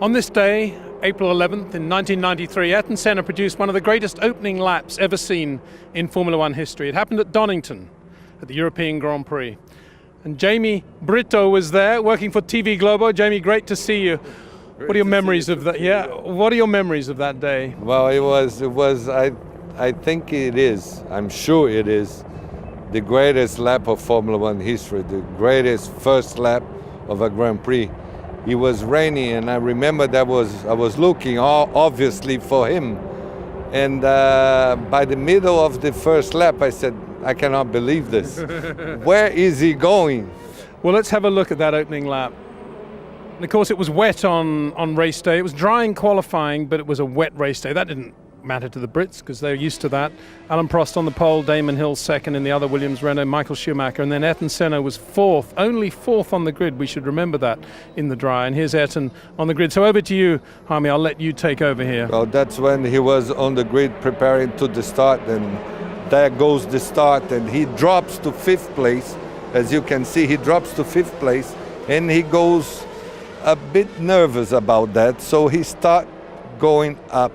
On this day, April 11th in 1993, Ayrton Senna produced one of the greatest opening laps ever seen in Formula One history. It happened at Donington at the European Grand Prix. And Jamie Brito was there working for TV Globo. Jamie, great to see you. What are your memories of that? Yeah, what are your memories of that day? Well, I think it is, I'm sure it is, the greatest lap of Formula One history, the greatest first lap of a Grand Prix. It was rainy, and I remember I was looking obviously for him. And by the middle of the first lap, I said, I cannot believe this. Where is he going? Well, let's have a look at that opening lap. And of course, it was wet on race day. It was dry in qualifying, but it was a wet race day. That didn't matter to the Brits because they're used to that. Alain Prost on the pole, Damon Hill second in the other Williams, Renault, Michael Schumacher, and then Ayrton Senna was fourth, only fourth on the grid. We should remember that in the dry. And here's Ayrton on the grid. So over to you, Jaime. I'll let you take over here. Well, that's when he was on the grid preparing to the start, and there goes the start, and he drops to fifth place. As you can see, he drops to fifth place, and he goes a bit nervous about that, so he starts going up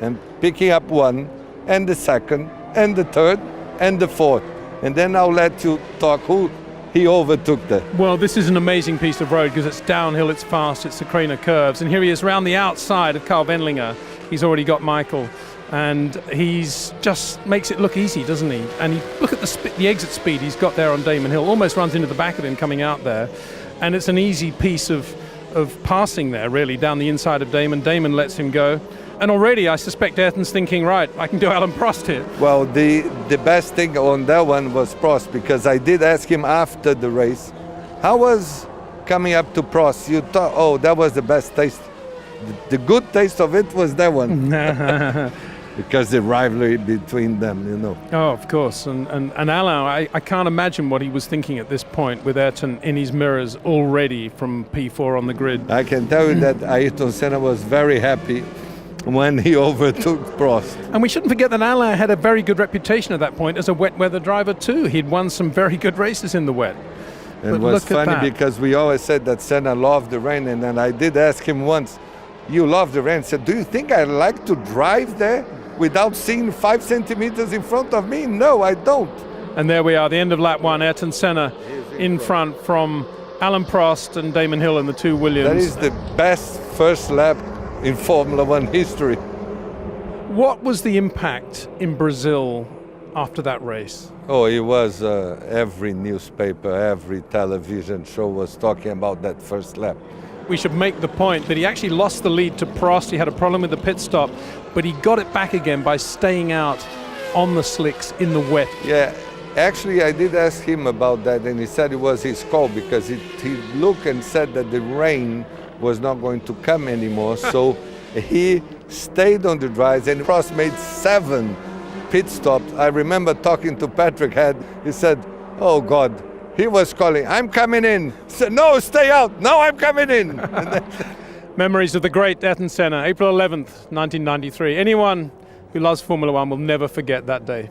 and picking up one, and the second, and the third, and the fourth. And then I'll let you talk who he overtook there. Well, this is an amazing piece of road because it's downhill, it's fast, it's the Craner curves. And here he is around the outside of Carl Wendlinger. He's already got Michael. And he's just makes it look easy, doesn't he? And look at the exit speed he's got there on Damon Hill. Almost runs into the back of him coming out there. And it's an easy piece of passing there, really, down the inside of Damon. Damon lets him go. And already I suspect Ayrton's thinking, right, I can do Alain Prost here. Well, the best thing on that one was Prost, because I did ask him after the race, how was coming up to Prost? You thought, oh, that was the best taste. The good taste of it was that one. Because the rivalry between them, you know. Oh, of course. And Alain, I can't imagine what he was thinking at this point with Ayrton in his mirrors already from P4 on the grid. I can tell you that Ayrton Senna was very happy when he overtook Prost. And we shouldn't forget that Alain had a very good reputation at that point as a wet weather driver too. He'd won some very good races in the wet. And it was funny because we always said that Senna loved the rain, and then I did ask him once, you love the rain? He said, do you think I like to drive there without seeing 5 centimeters in front of me? No, I don't. And there we are, the end of lap one. Ayrton Senna in front from Alain Prost and Damon Hill in the two Williams. That is the best first lap in Formula One history. What was the impact in Brazil after that race? Oh, it was every newspaper, every television show was talking about that first lap. We should make the point that he actually lost the lead to Prost. He had a problem with the pit stop, but he got it back again by staying out on the slicks in the wet. Yeah, actually I did ask him about that, and he said it was his call because he looked and said that the rain was not going to come anymore, so he stayed on the dries, and Prost made 7 pit stops. I remember talking to Patrick Head. He said, oh God, he was calling, I'm coming in. He said, no, stay out. No, I'm coming in. Memories of the great Ayrton Senna, April 11th, 1993. Anyone who loves Formula One will never forget that day.